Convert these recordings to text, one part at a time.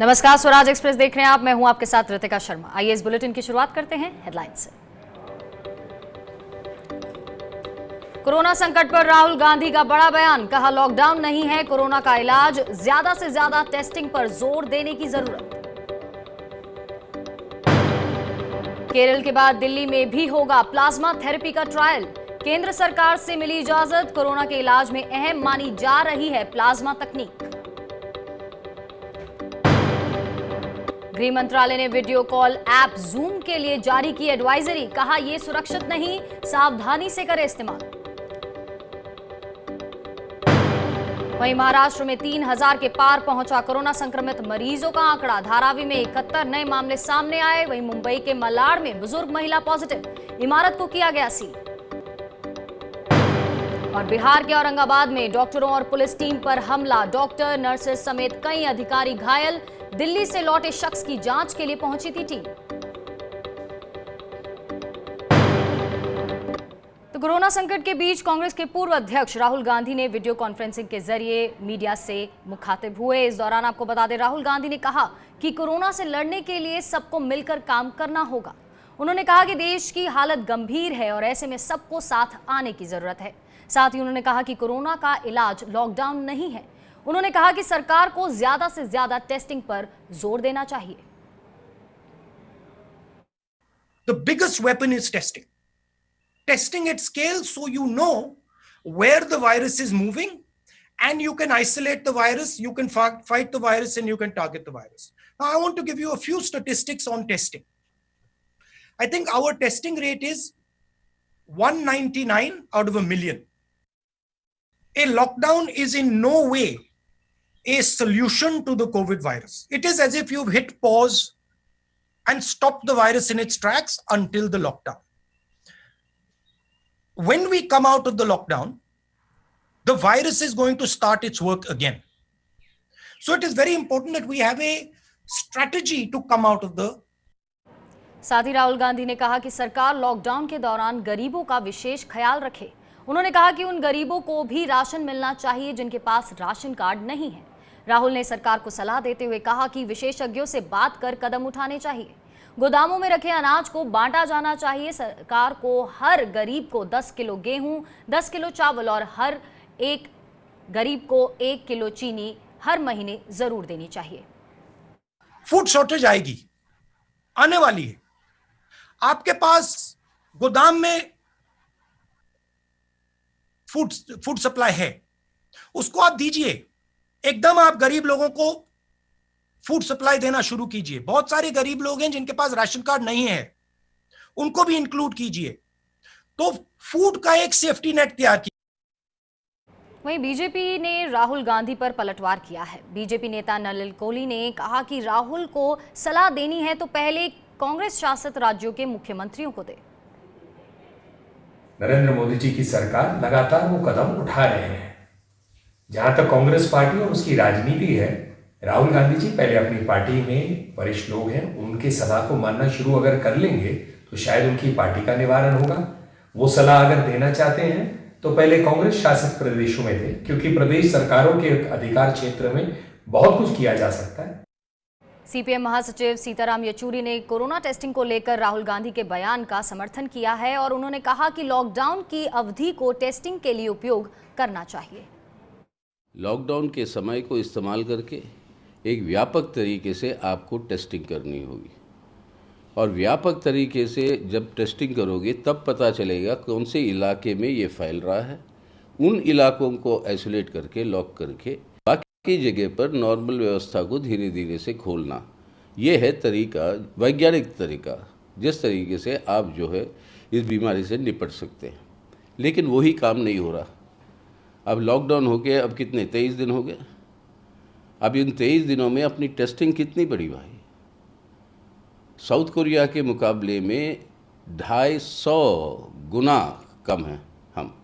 नमस्कार, स्वराज एक्सप्रेस देख रहे हैं आप। मैं हूं आपके साथ रितिका शर्मा। आइए इस बुलेटिन की शुरुआत करते हैं हेडलाइंस से। कोरोना संकट पर राहुल गांधी का बड़ा बयान, कहा लॉकडाउन नहीं है कोरोना का इलाज, ज्यादा से ज्यादा टेस्टिंग पर जोर देने की जरूरत। केरल के बाद दिल्ली में भी होगा प्लाज्मा थेरेपी का ट्रायल, केंद्र सरकार से मिली इजाजत, कोरोना के इलाज में अहम मानी जा रही है प्लाज्मा तकनीक। गृह मंत्रालय ने वीडियो कॉल ऐप जूम के लिए जारी की एडवाइजरी, कहा यह सुरक्षित नहीं, सावधानी से करें इस्तेमाल। वहीं महाराष्ट्र में 3000 के पार पहुंचा कोरोना संक्रमित मरीजों का आंकड़ा, धारावी में 71 नए मामले सामने आए। वहीं मुंबई के मलाड में बुजुर्ग महिला पॉजिटिव, इमारत को किया गया सील। और बिहार के औरंगाबाद में डॉक्टरों और पुलिस टीम पर हमला, डॉक्टर नर्सेस समेत कई अधिकारी घायल, दिल्ली से लौटे शख्स की जांच के लिए पहुंची थी टीम। तो कोरोना संकट के बीच कांग्रेस के पूर्व अध्यक्ष राहुल गांधी ने वीडियो कॉन्फ्रेंसिंग के जरिए मीडिया से मुखातिब हुए। इस दौरान आपको बता दें, राहुल गांधी ने कहा कि कोरोना से लड़ने के लिए सबको मिलकर काम करना होगा। उन्होंने कहा कि देश की हालत गंभीर है और ऐसे में सबको साथ आने की जरूरत है। साथ ही उन्होंने कहा कि कोरोना का इलाज लॉकडाउन नहीं है। उन्होंने कहा कि सरकार को ज्यादा से ज्यादा टेस्टिंग पर जोर देना चाहिए। The biggest weapon is testing. Testing at scale so you know where the virus is moving and you can isolate the virus, you can fight the virus and you can target the virus. Now I want to give you a few statistics on testing. I think our testing rate is 199 out of a million. A lockdown is in no way a solution to the COVID virus. It is as if you've hit pause and stopped the virus in its tracks until the lockdown. When we come out of the lockdown, the virus is going to start its work again. So it is very important that we have a strategy to come out of the. साथ ही राहुल गांधी ने कहा कि सरकार lockdown के दौरान गरीबों का विशेष ख्याल रखे। उन्होंने कहा कि उन गरीबों को भी राशन मिलना चाहिए जिनके पास राशन कार्ड नहीं है। राहुल ने सरकार को सलाह देते हुए कहा कि विशेषज्ञों से बात कर कदम उठाने चाहिए। गोदामों में रखे अनाज को बांटा जाना चाहिए। सरकार को हर गरीब को 10 किलो गेहूं, 10 किलो चावल और हर एक गरीब को 1 किलो चीनी हर महीने जरूर देनी चाहिए। फूड शॉर्टेज आएगी, आने वाली है। आपके पास गोदाम में फूड सप्लाई है, उसको आप दीजिए। एकदम आप गरीब लोगों को फूड सप्लाई देना शुरू कीजिए। बहुत सारे गरीब लोग हैं जिनके पास राशन कार्ड नहीं है, उनको भी इंक्लूड कीजिए। तो फूड का एक सेफ्टी नेट तैयार कीजिए। वहीं बीजेपी ने राहुल गांधी पर पलटवार किया है। बीजेपी नेता नलिन कोहली ने कहा कि राहुल को सलाह देनी है तो पहले कांग्रेस शासित राज्यों के मुख्यमंत्रियों को दे। नरेंद्र मोदी जी की सरकार लगातार वो कदम उठा रहे हैं। जहां तक कांग्रेस पार्टी और उसकी राजनीति है, राहुल गांधी जी पहले अपनी पार्टी में वरिष्ठ लोग हैं, उनकी सलाह को मानना शुरू अगर कर लेंगे तो शायद उनकी पार्टी का निवारण होगा। वो सलाह अगर देना चाहते हैं तो पहले कांग्रेस शासित प्रदेशों में दें, क्योंकि प्रदेश सरकारों के अधिकार क्षेत्र में बहुत कुछ किया जा सकता है। सीपीएम महासचिव सीताराम येचुरी ने कोरोना टेस्टिंग को लेकर राहुल गांधी के बयान का समर्थन किया है और उन्होंने कहा कि लॉकडाउन की अवधि को टेस्टिंग के लिए उपयोग करना चाहिए। लॉकडाउन के समय को इस्तेमाल करके एक व्यापक तरीके से आपको टेस्टिंग करनी होगी और व्यापक तरीके से जब टेस्टिंग करोगे तब पता चलेगा कौन से इलाके में ये फैल रहा है। उन इलाकों को आइसोलेट करके लॉक करके बाकी जगह पर नॉर्मल व्यवस्था को धीरे धीरे से खोलना, ये है तरीका, वैज्ञानिक तरीका, जिस तरीके से आप जो है इस बीमारी से निपट सकते हैं। लेकिन वही काम नहीं हो रहा। अब लॉकडाउन हो गया, अब कितने 23 दिन हो गए। अब इन 23 दिनों में अपनी टेस्टिंग कितनी बढ़ी भाई? साउथ कोरिया के मुकाबले में 250 गुना कम है हम।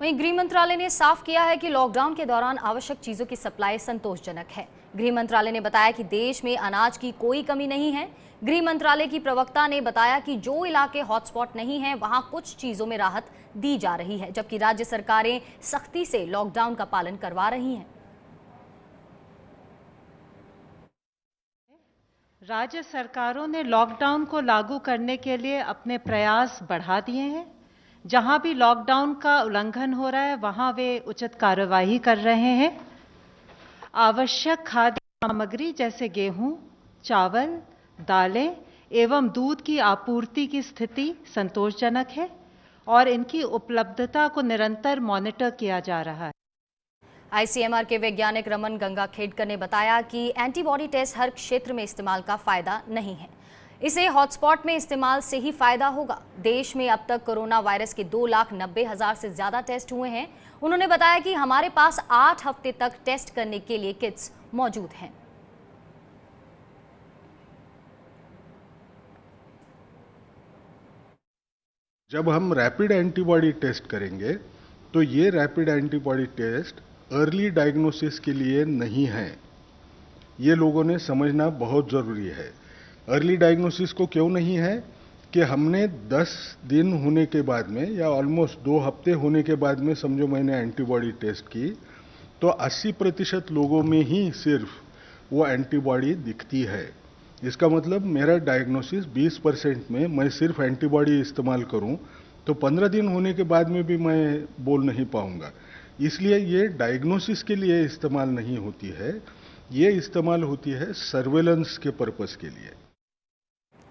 वहीं गृह मंत्रालय ने साफ किया है कि लॉकडाउन के दौरान आवश्यक चीजों की सप्लाई संतोषजनक है। गृह मंत्रालय ने बताया कि देश में अनाज की कोई कमी नहीं है। गृह मंत्रालय की प्रवक्ता ने बताया कि जो इलाके हॉटस्पॉट नहीं हैं, वहां कुछ चीजों में राहत दी जा रही है, जबकि राज्य सरकारें सख्ती से लॉकडाउन का पालन करवा रही हैं। राज्य सरकारों ने लॉकडाउन को लागू करने के लिए अपने प्रयास बढ़ा दिए हैं। जहां भी लॉकडाउन का उल्लंघन हो रहा है वहां वे उचित कार्यवाही कर रहे हैं। आवश्यक खाद्य सामग्री जैसे गेहूं, चावल, दालें एवं दूध की आपूर्ति की स्थिति संतोषजनक है और इनकी उपलब्धता को निरंतर मॉनिटर किया जा रहा है। आईसीएमआर के वैज्ञानिक रमन गंगाखेडकर ने बताया कि एंटीबॉडी टेस्ट हर क्षेत्र में इस्तेमाल का फायदा नहीं है, इसे हॉटस्पॉट में इस्तेमाल से ही फायदा होगा। देश में अब तक कोरोना वायरस के 2,90,000 से ज्यादा टेस्ट हुए हैं। उन्होंने बताया कि हमारे पास 8 हफ्ते तक टेस्ट करने के लिए किट्स मौजूद हैं। जब हम रैपिड एंटीबॉडी टेस्ट करेंगे तो ये rapid antibody test early diagnosis के लिए नहीं है। ये लोगों ने समझना बहुत ज़रूरी है। अर्ली डायग्नोसिस को क्यों नहीं है कि हमने 10 दिन होने के बाद में या ऑलमोस्ट 2 हफ्ते होने के बाद में समझो मैंने एंटीबॉडी टेस्ट की तो 80% लोगों में ही सिर्फ वो एंटीबॉडी दिखती है। इसका मतलब मेरा डायग्नोसिस 20% में मैं सिर्फ एंटीबॉडी इस्तेमाल करूं तो 15 दिन होने के बाद में भी मैं बोल नहीं पाऊंगा। इसलिए ये डायग्नोसिस के लिए इस्तेमाल नहीं होती है, ये इस्तेमाल होती है सर्वेलेंस के पर्पस के लिए।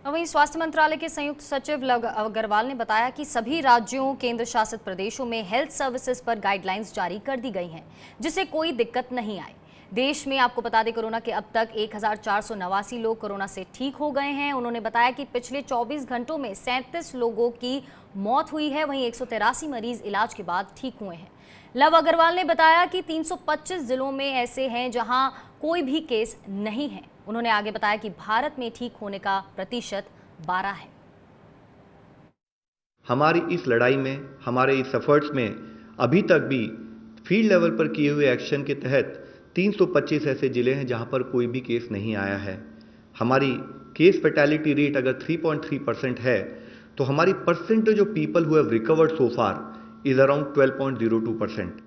वहीं स्वास्थ्य मंत्रालय के संयुक्त सचिव लव अग्रवाल ने बताया कि सभी राज्यों, केंद्र शासित प्रदेशों में हेल्थ सर्विसेज पर गाइडलाइंस जारी कर दी गई हैं, जिससे कोई दिक्कत नहीं आए। देश में आपको बता दें कोरोना के अब तक 1,489 लोग कोरोना से ठीक हो गए हैं। उन्होंने बताया कि पिछले 24 घंटों में 37 लोगों की मौत हुई है, वहीं 183 मरीज इलाज के बाद ठीक हुए हैं। लव अग्रवाल ने बताया कि 325 जिलों में ऐसे हैं जहां कोई भी केस नहीं है। उन्होंने आगे बताया कि भारत में ठीक होने का प्रतिशत 12 है। हमारी इस लड़ाई में, हमारे इस एफर्ट्स में अभी तक भी फील्ड लेवल पर किए हुए एक्शन के तहत 325 ऐसे जिले हैं जहां पर कोई भी केस नहीं आया है। हमारी केस फैटेलिटी रेट अगर 3.3% है तो हमारी percentage of people who have recovered so far is around 12.02%।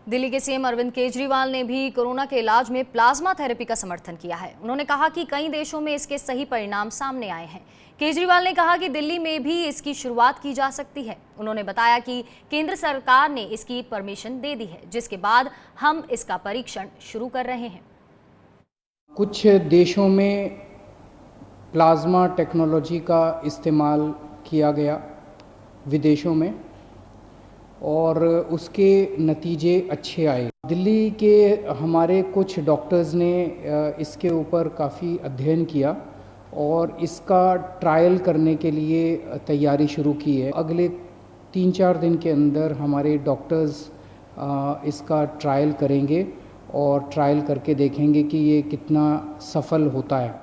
Delhi के सीएम अरविंद केजरीवाल ने भी कोरोना के इलाज में प्लाज्मा थेरेपी का समर्थन किया है। उन्होंने कहा कि कई देशों में इसके सही परिणाम सामने आए हैं। केजरीवाल ने कहा कि दिल्ली में भी इसकी शुरुआत की जा सकती है। उन्होंने बताया कि केंद्र सरकार ने इसकी परमिशन दे दी है, जिसके बाद हम इसका परीक्षण शुरू कर रहे हैं। कुछ देशों में प्लाज्मा टेक्नोलॉजी का इस्तेमाल किया गया विदेशों में और उसके नतीजे अच्छे आए। दिल्ली के हमारे कुछ डॉक्टर्स ने इसके ऊपर काफ़ी अध्ययन किया और इसका ट्रायल करने के लिए तैयारी शुरू की है। अगले 3-4 दिन के अंदर हमारे डॉक्टर्स इसका ट्रायल करेंगे और ट्रायल करके देखेंगे कि ये कितना सफल होता है।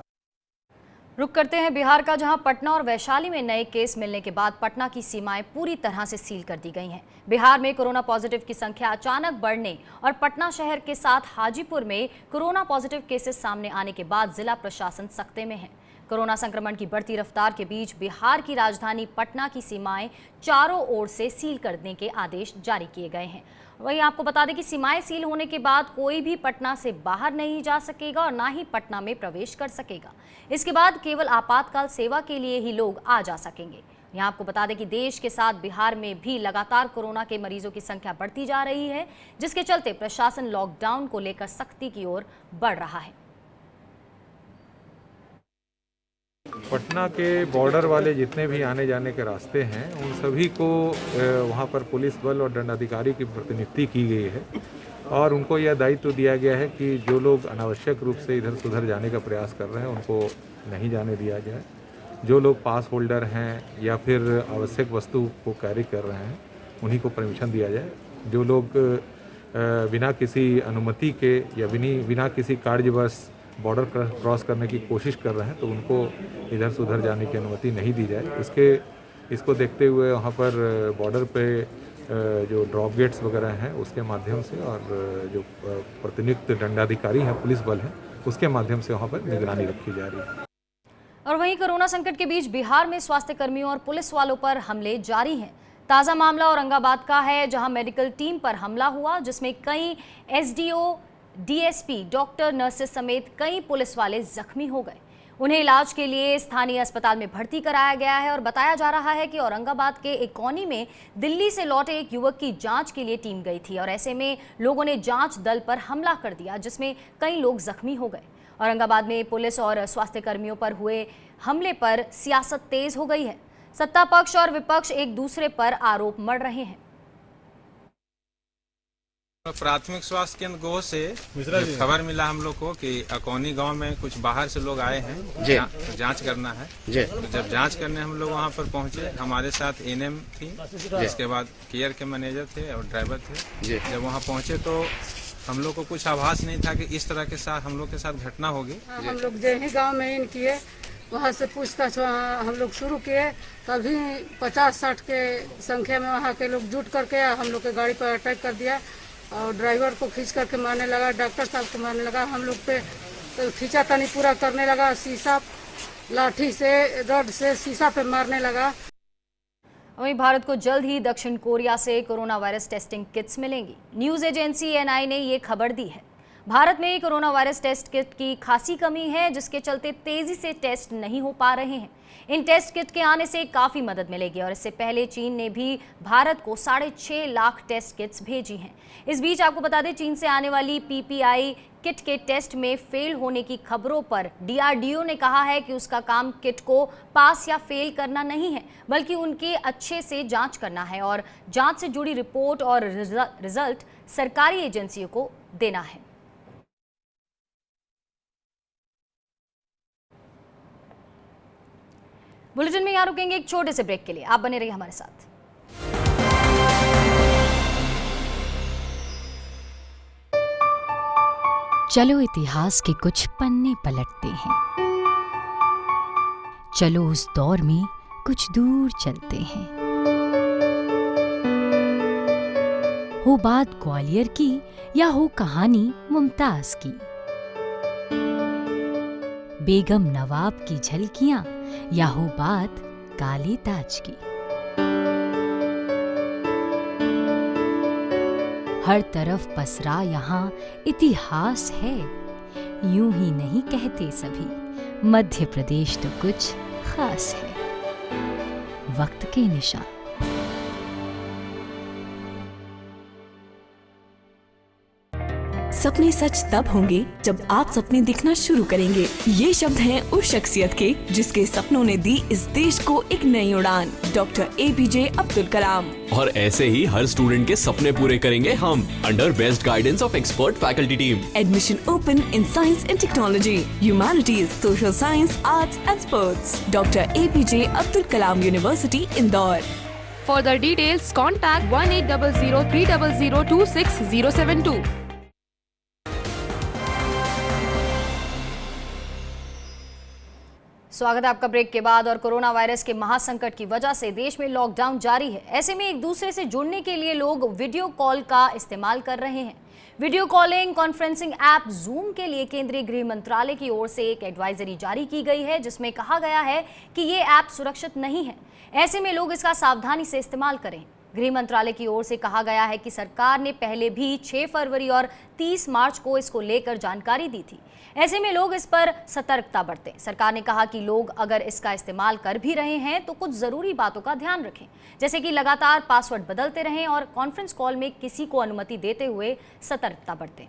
रुक करते हैं बिहार का, जहां पटना और वैशाली में नए केस मिलने के बाद पटना की सीमाएं पूरी तरह से सील कर दी गई हैं। बिहार में कोरोना पॉजिटिव की संख्या अचानक बढ़ने और पटना शहर के साथ हाजीपुर में कोरोना पॉजिटिव केसेस सामने आने के बाद जिला प्रशासन सख्ते में है। कोरोना संक्रमण की बढ़ती रफ्तार के बीच बिहार की राजधानी पटना की सीमाएं चारों ओर से सील करने के आदेश जारी किए गए हैं। वहीं आपको बता दें कि सीमाएं सील होने के बाद कोई भी पटना से बाहर नहीं जा सकेगा और ना ही पटना में प्रवेश कर सकेगा। इसके बाद केवल आपातकाल सेवा के लिए ही लोग आ जा सकेंगे। यहाँ आपको बता दें कि देश के साथ बिहार में भी लगातार कोरोना के मरीजों की संख्या बढ़ती जा रही है, जिसके चलते प्रशासन लॉकडाउन को लेकर सख्ती की ओर बढ़ रहा है। पटना के बॉर्डर वाले जितने भी आने जाने के रास्ते हैं उन सभी को वहाँ पर पुलिस बल और दंडाधिकारी की प्रतिनियुक्ति की गई है और उनको यह दायित्व दिया गया है कि जो लोग अनावश्यक रूप से इधर से उधर जाने का प्रयास कर रहे हैं उनको नहीं जाने दिया जाए। जो लोग पास होल्डर हैं या फिर आवश्यक वस्तु को कैरी कर रहे हैं उन्हीं को परमिशन दिया जाए। जो लोग बिना किसी अनुमति के या बिना किसी कार्यवश बॉर्डर क्रॉस करने की कोशिश कर रहे हैं तो उनको इधर से उधर जाने की अनुमति नहीं दी जाए। इसको देखते हुए वहाँ पर बॉर्डर पे जो ड्रॉप गेट्स वगैरह हैं उसके माध्यम से और जो प्रतिनियुक्त दंडाधिकारी हैं पुलिस बल हैं उसके माध्यम से वहाँ पर निगरानी रखी जा रही है। और वहीं कोरोना संकट के बीच बिहार में स्वास्थ्य कर्मियों और पुलिस वालों पर हमले जारी हैं। ताज़ा मामला औरंगाबाद का है, जहां मेडिकल टीम पर हमला हुआ, जिसमें कई एसडीओ, डीएसपी, डॉक्टर, नर्सेस समेत कई पुलिस वाले जख्मी हो गए। उन्हें इलाज के लिए स्थानीय अस्पताल में भर्ती कराया गया है और बताया जा रहा है कि औरंगाबाद के एक कॉलोनी में दिल्ली से लौटे एक युवक की जांच के लिए टीम गई थी और ऐसे में लोगों ने जांच दल पर हमला कर दिया, जिसमें कई लोग जख्मी हो गए। औरंगाबाद में पुलिस और स्वास्थ्य कर्मियों पर हुए हमले पर सियासत तेज हो गई है। सत्ता पक्ष और विपक्ष एक दूसरे पर आरोप मढ़ रहे हैं। प्राथमिक स्वास्थ्य केंद्र गोह से खबर मिला हम लोग को कि अकौनी गांव में कुछ बाहर से लोग आए हैं जांच करना है। तो जब जांच करने हम लोग वहां पर पहुंचे, हमारे साथ एनएम थी, इसके बाद केयर के मैनेजर थे और ड्राइवर थे। जब वहां पहुंचे तो हम लोग को कुछ आभास नहीं था कि इस तरह के साथ हम लोग के साथ घटना होगी। हम लोग जय गाँव में इन किए, वहाँ से पूछताछ हम लोग शुरू किए, तभी 50-60 के संख्या में वहाँ के लोग जुट करके हम लोग के गाड़ी पर अटैक कर दिया और ड्राइवर को खींच करके मारने लगा, डॉक्टर साहब को मारने लगा, हम लोग पे तो खींचा तनी पूरा करने लगा, शीशा लाठी से रड से शीशा पे मारने लगा। वहीं भारत को जल्द ही दक्षिण कोरिया से कोरोना वायरस टेस्टिंग किट्स मिलेंगी। न्यूज एजेंसी एनआई ने ये खबर दी है। भारत में कोरोना वायरस टेस्ट किट की खासी कमी है, जिसके चलते तेजी से टेस्ट नहीं हो पा रहे हैं। इन टेस्ट किट के आने से काफ़ी मदद मिलेगी और इससे पहले चीन ने भी भारत को 6.5 लाख टेस्ट किट्स भेजी हैं। इस बीच आपको बता दें, चीन से आने वाली पीपीआई किट के टेस्ट में फेल होने की खबरों पर डीआरडीओ ने कहा है कि उसका काम किट को पास या फेल करना नहीं है, बल्कि उनके अच्छे से जांच करना है और जांच से जुड़ी रिपोर्ट और रिजल्ट सरकारी एजेंसियों को देना है। बुलेटिन में यहाँ रुकेंगे एक छोटे से ब्रेक के लिए, आप बने रहिए हमारे साथ। चलो इतिहास के कुछ पन्ने पलटते हैं, चलो उस दौर में कुछ दूर चलते हैं। हो बात ग्वालियर की या हो कहानी मुमताज की, बेगम नवाब की झलकियां या हो बात काले ताज की, हर तरफ पसरा यहाँ इतिहास है। यूं ही नहीं कहते सभी, मध्य प्रदेश तो कुछ खास है। वक्त के निशान। सपने सच तब होंगे जब आप सपने दिखना शुरू करेंगे। ये शब्द हैं उस शख्सियत के जिसके सपनों ने दी इस देश को एक नई उड़ान, डॉक्टर एपीजे अब्दुल कलाम। और ऐसे ही हर स्टूडेंट के सपने पूरे करेंगे हम, under best guidance of expert faculty team. Admission open in science and technology, humanities, social science, arts and sports. Doctor APJ Abdul Kalam university, Indore. For the details, contact 1800-300-26072. स्वागत है आपका ब्रेक के बाद। और कोरोना वायरस के महासंकट की वजह से देश में लॉकडाउन जारी है। ऐसे में एक दूसरे से जुड़ने के लिए लोग वीडियो कॉल का इस्तेमाल कर रहे हैं। Video calling conferencing app zoom के लिए केंद्रीय गृह मंत्रालय की ओर से एक एडवाइजरी जारी की गई है, जिसमें कहा गया है कि ये ऐप सुरक्षित नहीं है। ऐसे में लोग इसका सावधानी से इस्तेमाल करें। गृह मंत्रालय की ओर से कहा गया है कि सरकार ने पहले भी 6 फरवरी और 30 मार्च को इसको लेकर जानकारी दी थी। ऐसे में लोग इस पर सतर्कता बरतें। सरकार ने कहा कि लोग अगर इसका इस्तेमाल कर भी रहे हैं तो कुछ ज़रूरी बातों का ध्यान रखें, जैसे कि लगातार पासवर्ड बदलते रहें और कॉन्फ्रेंस कॉल में किसी को अनुमति देते हुए सतर्कता बरतें।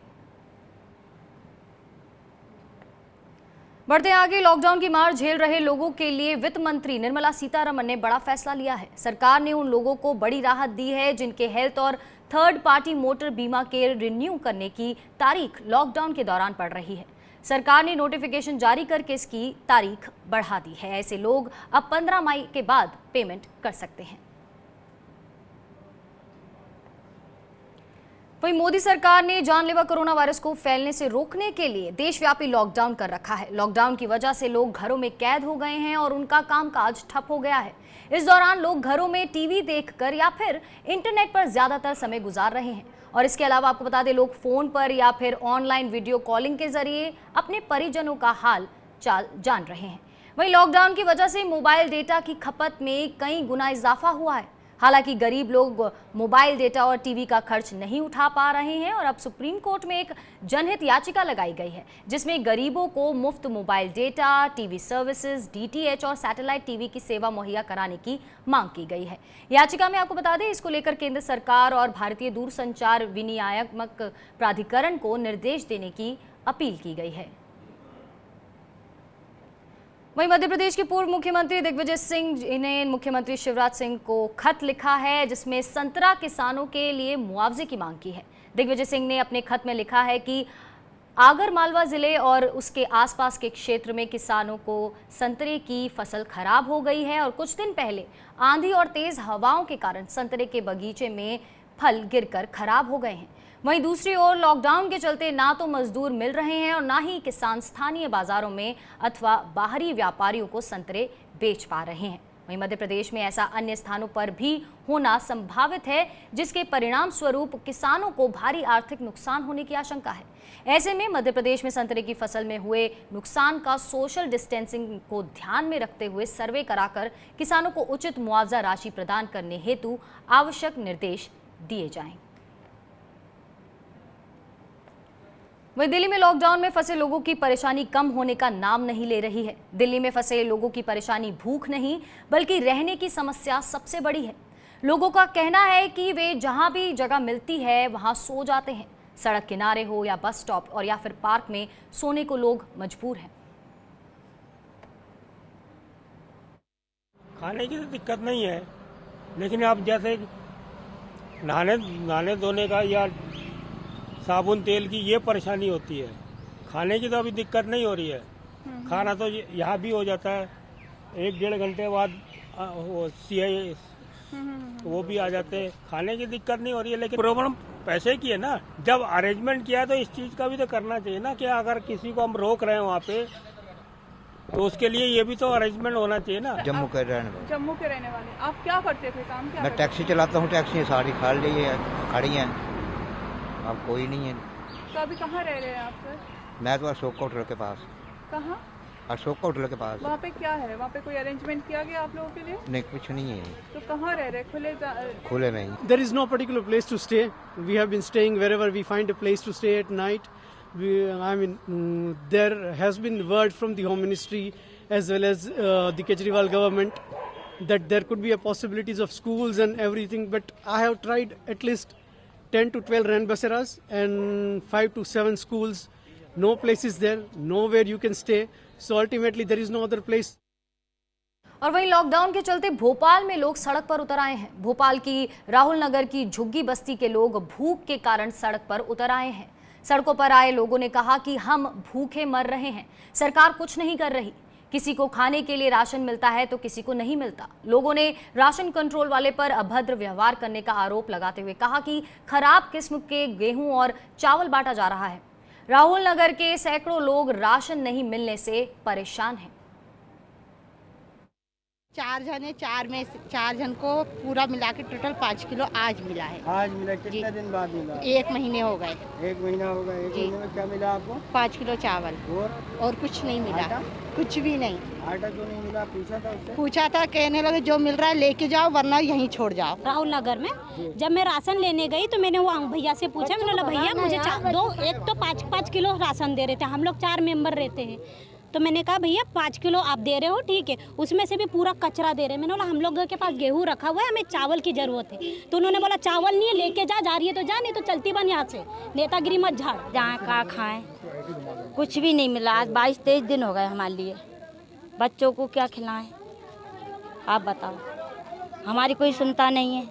बढ़ते आगे, लॉकडाउन की मार झेल रहे लोगों के लिए वित्त मंत्री निर्मला सीतारमण ने बड़ा फैसला लिया है। सरकार ने उन लोगों को बड़ी राहत दी है जिनके हेल्थ और थर्ड पार्टी मोटर बीमा के रिन्यू करने की तारीख लॉकडाउन के दौरान पड़ रही है। सरकार ने नोटिफिकेशन जारी करके इसकी तारीख बढ़ा दी है। ऐसे लोग अब 15 मई के बाद पेमेंट कर सकते हैं। वहीं मोदी सरकार ने जानलेवा कोरोना वायरस को फैलने से रोकने के लिए देशव्यापी लॉकडाउन कर रखा है। लॉकडाउन की वजह से लोग घरों में कैद हो गए हैं और उनका कामकाज ठप हो गया है। इस दौरान लोग घरों में टीवी देखकर या फिर इंटरनेट पर ज्यादातर समय गुजार रहे हैं। और इसके अलावा आपको बता दें, लोग फोन पर या फिर ऑनलाइन वीडियो कॉलिंग के जरिए अपने परिजनों का हाल चाल जान रहे हैं। वहीं लॉकडाउन की वजह से मोबाइल डेटा की खपत में कई गुना इजाफा हुआ है। हालांकि गरीब लोग मोबाइल डेटा और टीवी का खर्च नहीं उठा पा रहे हैं और अब सुप्रीम कोर्ट में एक जनहित याचिका लगाई गई है जिसमें गरीबों को मुफ्त mobile data, TV services, DTH और सैटेलाइट टीवी की सेवा मुहैया कराने की मांग की गई है। याचिका में आपको बता दें, इसको लेकर केंद्र सरकार और भारतीय दूरसंचार विनियामक प्राधिकरण को निर्देश देने की अपील की गई है। वहीं मध्य प्रदेश के पूर्व मुख्यमंत्री दिग्विजय सिंह ने मुख्यमंत्री शिवराज सिंह को खत लिखा है जिसमें संतरा किसानों के लिए मुआवजे की मांग की है। दिग्विजय सिंह ने अपने खत में लिखा है कि आगर मालवा जिले और उसके आसपास के क्षेत्र में किसानों को संतरे की फसल खराब हो गई है और कुछ दिन पहले आंधी और तेज हवाओं के कारण संतरे के बगीचे में फल गिरकर खराब हो गए हैं। वहीं दूसरी ओर लॉकडाउन के चलते ना तो मजदूर मिल रहे हैं और ना ही किसान स्थानीय बाजारों में अथवा बाहरी व्यापारियों को संतरे बेच पा रहे हैं। वहीं मध्य प्रदेश में ऐसा अन्य स्थानों पर भी होना संभावित है जिसके परिणाम स्वरूप किसानों को भारी आर्थिक नुकसान होने की आशंका है। ऐसे में मध्य प्रदेश में संतरे की फसल में हुए नुकसान का सोशल डिस्टेंसिंग को ध्यान में रखते हुए सर्वे कराकर किसानों को उचित मुआवजा राशि प्रदान करने हेतु आवश्यक निर्देश दिए जाएं। वहीं दिल्ली में लॉकडाउन में फंसे लोगों की परेशानी कम होने का नाम नहीं ले रही है। दिल्ली में फंसे लोगों की परेशानी भूख नहीं बल्कि रहने की समस्या सबसे बड़ी है। लोगों का कहना है कि वे जहां भी जगह मिलती है वहां सो जाते हैं। सड़क किनारे हो या बस स्टॉप और या फिर पार्क में सोने को लोग मजबूर हैं। खाने की तो दिक्कत नहीं है, लेकिन आप जैसे नहाने धोने का या साबुन तेल की ये परेशानी होती है। खाने की तो अभी दिक्कत नहीं हो रही है। खाना तो यहाँ भी हो जाता है, 1-1.5 घंटे बाद वो CI वो भी आ जाते हैं। खाने की दिक्कत नहीं हो रही है, लेकिन प्रॉब्लम पैसे की है ना। जब अरेंजमेंट किया तो इस चीज़ का भी तो करना चाहिए ना कि अगर किसी को हम रोक रहे हैं वहाँ पे तो उसके लिए ये भी तो अरेंजमेंट होना चाहिए ना। जम्मू के रहने वाले आप क्या करते थे, काम क्या? मैं टैक्सी चलाता हूँ। टैक्सी सारी खाली है, खड़ी हैं, अब कोई नहीं है। तो अभी कहाँ रह रहे हैं आप सर? मैं तो अशोक होटल के पास। कहाँ? अशोक होटल के पास। वहाँ पे क्या है? वहाँ पे कोई अरेंजमेंट किया गया आप लोगों के लिए? नहीं, कुछ नहीं है। तो कहाँ रह रहे? खुले में ही। There is no particular place to stay. We have been staying wherever we find a place to stay at night. There has been word from the Home Ministry as well as the Kejriwal government that there could be a possibilities of schools and everything, but I have tried at least 10 to 12 Ranbasaras and 5 to 7 schools. No place is there, nowhere you can stay. So ultimately there is no other place. और वहीं lockdown के चलते भोपाल में लोग सड़क पर उतर आए हैं। भोपाल की राहुल नगर की झुग्गी बस्ती के लोग भूख के कारण सड़क पर उतर आए हैं। सड़कों पर आए लोगों ने कहा कि हम भूखे मर रहे हैं, सरकार कुछ नहीं कर रही। किसी को खाने के लिए राशन मिलता है तो किसी को नहीं मिलता। लोगों ने राशन कंट्रोल वाले पर अभद्र व्यवहार करने का आरोप लगाते हुए कहा कि खराब किस्म के गेहूं और चावल बांटा जा रहा है। राहुल नगर के सैकड़ों लोग राशन नहीं मिलने से परेशान हैं। 4 जन है, 4 जन को पूरा मिला के टोटल 5 किलो आज मिला है। आज मिला? कितने दिन बाद मिला? 1 महीने हो गए। 1 महीना हो गया। 1 महीने में क्या मिला आपको? 5 किलो चावल और कुछ नहीं मिला। आटा? कुछ भी नहीं। आटा क्यों नहीं मिला? पूछा था उससे? पूछा था, कहने लगे जो मिल रहा है लेके जाओ वरना यहीं छोड़ जाओ। राहुल नगर में जब मैं राशन लेने गई तो मैंने वो भैया से पूछा, मैंने बोला भैया मुझे दो, एक तो 5-5 किलो राशन दे रहे थे, हम लोग 4 मेंबर रहते हैं। तो मैंने कहा भैया 5 किलो आप दे रहे हो ठीक है, उसमें से भी पूरा कचरा दे रहे हैं। मैंने बोला हम लोग के पास गेहूं रखा हुआ है, हमें चावल की ज़रूरत है। तो उन्होंने बोला चावल नहीं है, लेके जा रही है तो जा, नहीं तो चलती बन यहाँ से, नेतागिरी मत झाड़। जहाँ का खाएं, कुछ भी नहीं मिला। आज 22-23 दिन हो गए हमारे लिए। बच्चों को क्या खिलाएं आप बताओ? हमारी कोई सुनता नहीं है।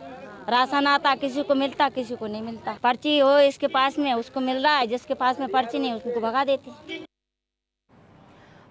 राशन आता, किसी को मिलता, किसी को नहीं मिलता। पर्ची हो इसके पास में उसको मिल रहा है, जिसके पास में पर्ची नहीं उसको भगा देते।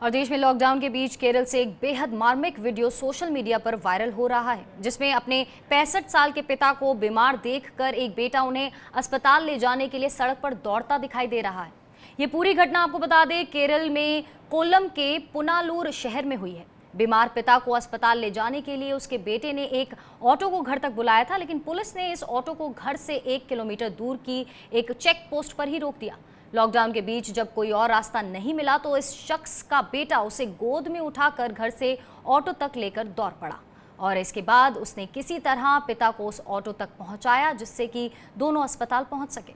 और देश में लॉकडाउन के बीच केरल से एक बेहद मार्मिक वीडियो सोशल मीडिया पर वायरल हो रहा है, जिसमें अपने 65 साल के पिता को बीमार देखकर एक बेटा उन्हें अस्पताल ले जाने के लिए सड़क पर दौड़ता दिखाई दे रहा है। ये पूरी घटना आपको बता दें केरल में कोल्लम के पुनालूर शहर में हुई है। बीमार पिता को अस्पताल ले जाने के लिए उसके बेटे ने एक ऑटो को घर तक बुलाया था, लेकिन पुलिस ने इस ऑटो को घर से 1 किलोमीटर दूर की एक चेक पोस्ट पर ही रोक दिया। लॉकडाउन के बीच जब कोई और रास्ता नहीं मिला तो इस शख्स का बेटा उसे गोद में उठाकर घर से ऑटो तक लेकर दौड़ पड़ा। और इसके बाद उसने किसी तरह पिता को उस ऑटो तक पहुंचाया जिससे कि दोनों अस्पताल पहुंच सके।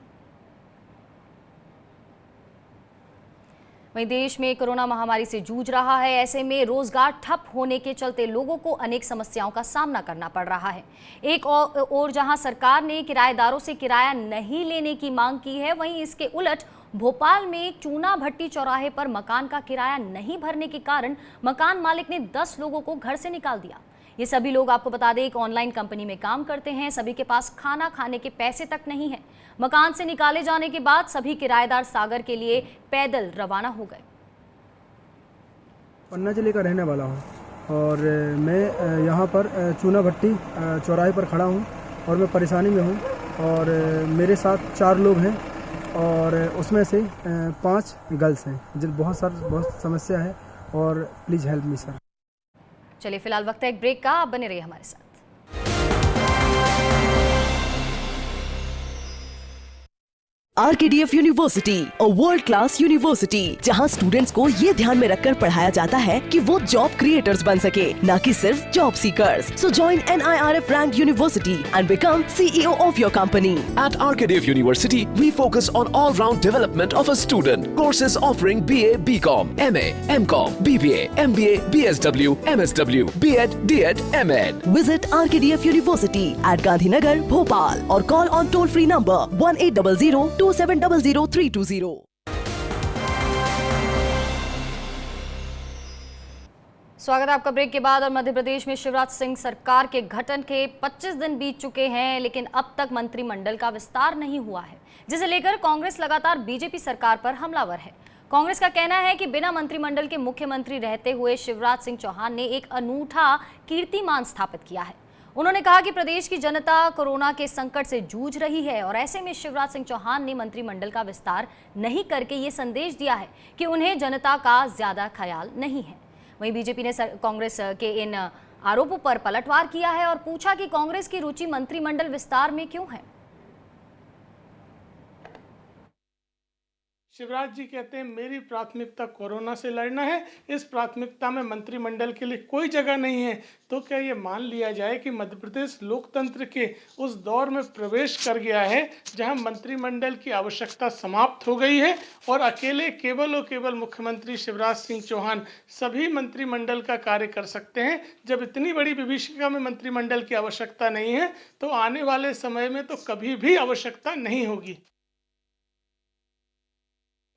वहीं देश में कोरोना महामारी से जूझ रहा है। ऐसे में रोजगार ठप होने के चलते लोगों को अनेक समस्याओं का सामना करना पड़ रहा है। एक और जहां सरकार ने किराएदारों से किराया नहीं लेने की मांग की है, वहीं इसके उलट भोपाल में चूना भट्टी चौराहे पर मकान का किराया नहीं भरने के कारण मकान मालिक ने 10 लोगों को घर से निकाल दिया। ये सभी लोग, आपको बता दें, एक ऑनलाइन कंपनी में काम करते हैं। सभी के पास खाना खाने के पैसे तक नहीं है। मकान से निकाले जाने के बाद सभी किराएदार सागर के लिए पैदल रवाना हो गए। पन्ना जिले का रहने वाला हूँ और मैं यहाँ पर चूना भट्टी चौराहे पर खड़ा हूँ और मैं परेशानी में हूँ और मेरे साथ 4 लोग हैं और उसमें से 5 गर्ल्स हैं। बहुत समस्या है और प्लीज़ हेल्प मी सर। चलिए फिलहाल वक्त है एक ब्रेक का, आप बने रहिए हमारे साथ। RKDF university, a world class university, जहां स्टूडेंट्स को ये ध्यान में रखकर पढ़ाया जाता है कि वो जॉब क्रिएटर्स बन सके, न कि सिर्फ job seekers. So join NIRF ranked university and become CEO of your company. At RKDF University, we focus on all-round development of a student. Courses offering BA, BCom, MA, MCom, BBA, MBA, BSW, MSW, B.Ed, D.Ed, M.Ed. Visit RKDF University at Gandhinagar, Bhopal or call on toll-free number 1800-2700-320. स्वागत है आपका break के बाद। और मध्य प्रदेश में शिवराज सिंह सरकार के गठन के 25 दिन बीत चुके हैं, लेकिन अब तक मंत्रिमंडल का विस्तार नहीं हुआ है, जिसे लेकर कांग्रेस लगातार बीजेपी सरकार पर हमलावर है। कांग्रेस का कहना है कि बिना मंत्रिमंडल के मुख्यमंत्री रहते हुए शिवराज सिंह चौहान ने एक अनूठा कीर्तिमान स्थापित किया है। उन्होंने कहा कि प्रदेश की जनता कोरोना के संकट से जूझ रही है और ऐसे में शिवराज सिंह चौहान ने मंत्रिमंडल का विस्तार नहीं करके ये संदेश दिया है कि उन्हें जनता का ज्यादा ख्याल नहीं है। वहीं बीजेपी ने कांग्रेस के इन आरोपों पर पलटवार किया है और पूछा कि कांग्रेस की रुचि मंत्रिमंडल विस्तार में क्यों है। शिवराज जी कहते हैं मेरी प्राथमिकता कोरोना से लड़ना है, इस प्राथमिकता में मंत्रिमंडल के लिए कोई जगह नहीं है। तो क्या ये मान लिया जाए कि मध्य प्रदेश लोकतंत्र के उस दौर में प्रवेश कर गया है जहां मंत्रिमंडल की आवश्यकता समाप्त हो गई है और केवल और केवल मुख्यमंत्री शिवराज सिंह चौहान सभी मंत्रिमंडल का कार्य कर सकते हैं? जब इतनी बड़ी विभीषिका में मंत्रिमंडल की आवश्यकता नहीं है तो आने वाले समय में तो कभी भी आवश्यकता नहीं होगी।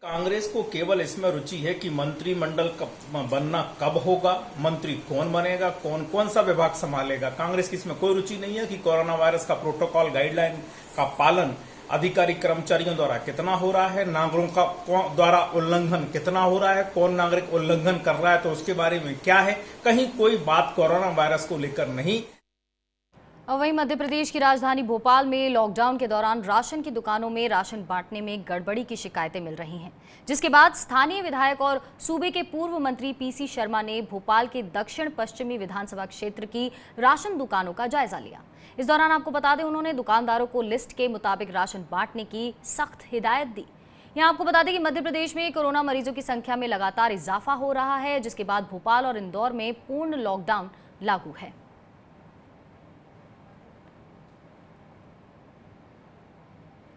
कांग्रेस को केवल इसमें रुचि है कि मंत्रिमंडल बनना कब होगा, मंत्री कौन बनेगा, कौन कौन सा विभाग संभालेगा। कांग्रेस की इसमें कोई रुचि नहीं है कि कोरोना वायरस का प्रोटोकॉल गाइडलाइन का पालन अधिकारी कर्मचारियों द्वारा कितना हो रहा है, नागरिकों द्वारा उल्लंघन कितना हो रहा है, कौन नागरिक उल्लंघन कर रहा है तो उसके बारे में क्या है। कहीं कोई बात कोरोना वायरस को लेकर नहीं। और वहीं मध्य प्रदेश की राजधानी भोपाल में लॉकडाउन के दौरान राशन की दुकानों में राशन बांटने में गड़बड़ी की शिकायतें मिल रही हैं, जिसके बाद स्थानीय विधायक और सूबे के पूर्व मंत्री PC शर्मा ने भोपाल के दक्षिण पश्चिमी विधानसभा क्षेत्र की राशन दुकानों का जायजा लिया। इस दौरान आपको बता दें, उन्होंने दुकानदारों को लिस्ट के मुताबिक राशन बांटने की सख्त हिदायत दी। यहाँ आपको बता दें कि मध्य प्रदेश में कोरोना मरीजों की संख्या में लगातार इजाफा हो रहा है, जिसके बाद भोपाल और इंदौर में पूर्ण लॉकडाउन लागू है।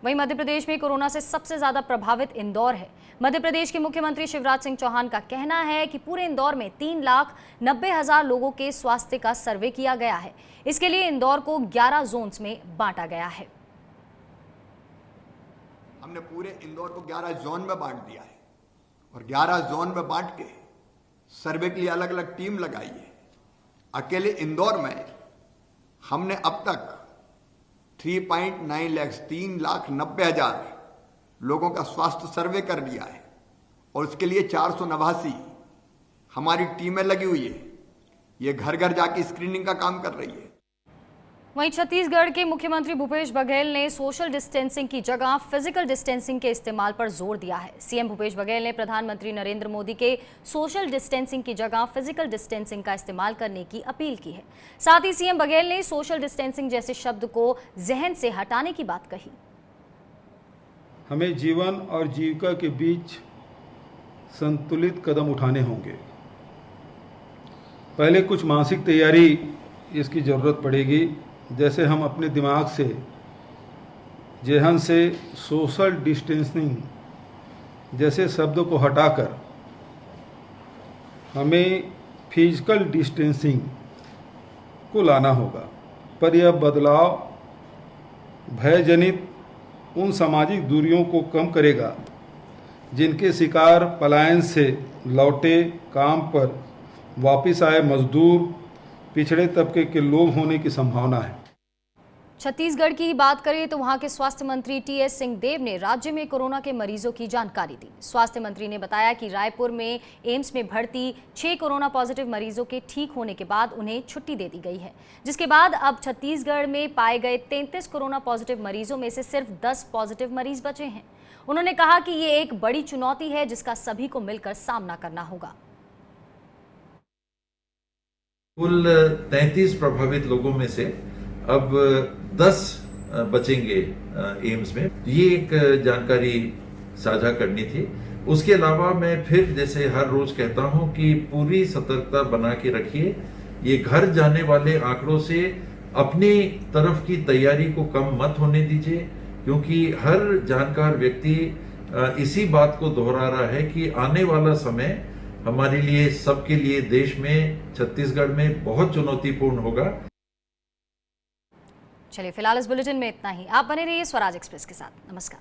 वहीं मध्य प्रदेश में कोरोना से सबसे ज्यादा प्रभावित इंदौर है। मध्य प्रदेश के मुख्यमंत्री शिवराज सिंह चौहान का कहना है कि पूरे इंदौर में 3,90,000 लोगों के स्वास्थ्य का सर्वे किया गया है। इसके लिए इंदौर को 11 जोन्स में बांटा गया है। हमने पूरे इंदौर को 11 जोन में बांट दिया है और 11 जोन में बांट के सर्वे के लिए अलग अलग टीम लगाई है। अकेले इंदौर में हमने अब तक 3.9 लाख 3,90,000 लोगों का स्वास्थ्य सर्वे कर लिया है और उसके लिए 489 हमारी टीमें लगी हुई है। ये घर घर जाके स्क्रीनिंग का काम कर रही है। वहीं छत्तीसगढ़ के मुख्यमंत्री भूपेश बघेल ने सोशल डिस्टेंसिंग की जगह फिजिकल डिस्टेंसिंग के इस्तेमाल पर जोर दिया है। सीएम भूपेश बघेल ने प्रधानमंत्री नरेंद्र मोदी के सोशल डिस्टेंसिंग की जगह फिजिकल डिस्टेंसिंग का इस्तेमाल करने की अपील की है। साथ ही सीएम बघेल ने सोशल डिस्टेंसिंग जैसे शब्द को जहन से हटाने की बात कही। हमें जीवन और जीविका के बीच संतुलित कदम उठाने होंगे। पहले कुछ मानसिक तैयारी इसकी ज़रूरत पड़ेगी। जैसे हम अपने दिमाग से, जेहन से सोशल डिस्टेंसिंग जैसे शब्दों को हटाकर हमें फिजिकल डिस्टेंसिंग को लाना होगा। पर यह बदलाव भयजनित उन सामाजिक दूरियों को कम करेगा जिनके शिकार पलायन से लौटे काम पर वापस आए मजदूर, पिछड़े तबके के लोग होने की संभावना है। छत्तीसगढ़ की बात करें तो वहां के स्वास्थ्य मंत्री टीएस सिंहदेव ने राज्य में कोरोना के मरीजों की जानकारी दी। स्वास्थ्य मंत्री ने बताया कि रायपुर में एम्स में भर्ती 6 कोरोना पॉजिटिव मरीजों के ठीक होने के बाद उन्हें छुट्टी दे दी गई है, जिसके बाद अब छत्तीसगढ़ में पाए गए 33 कोरोना पॉजिटिव मरीजों में से सिर्फ 10 पॉजिटिव मरीज बचे हैं। उन्होंने कहा कि ये एक बड़ी चुनौती है जिसका सभी को मिलकर सामना करना होगा। कुल 33 प्रभावित लोगों में से अब 10 बचेंगे एम्स में। ये एक जानकारी साझा करनी थी। उसके अलावा मैं फिर जैसे हर रोज कहता हूं कि पूरी सतर्कता बना के रखिए। ये घर जाने वाले आंकड़ों से अपनी तरफ की तैयारी को कम मत होने दीजिए, क्योंकि हर जानकार व्यक्ति इसी बात को दोहरा रहा है कि आने वाला समय हमारे लिए, सबके लिए, देश में, छत्तीसगढ़ में बहुत चुनौतीपूर्ण होगा। चलिए फिलहाल इस बुलेटिन में इतना ही। आप बने रहिए स्वराज एक्सप्रेस के साथ। नमस्कार।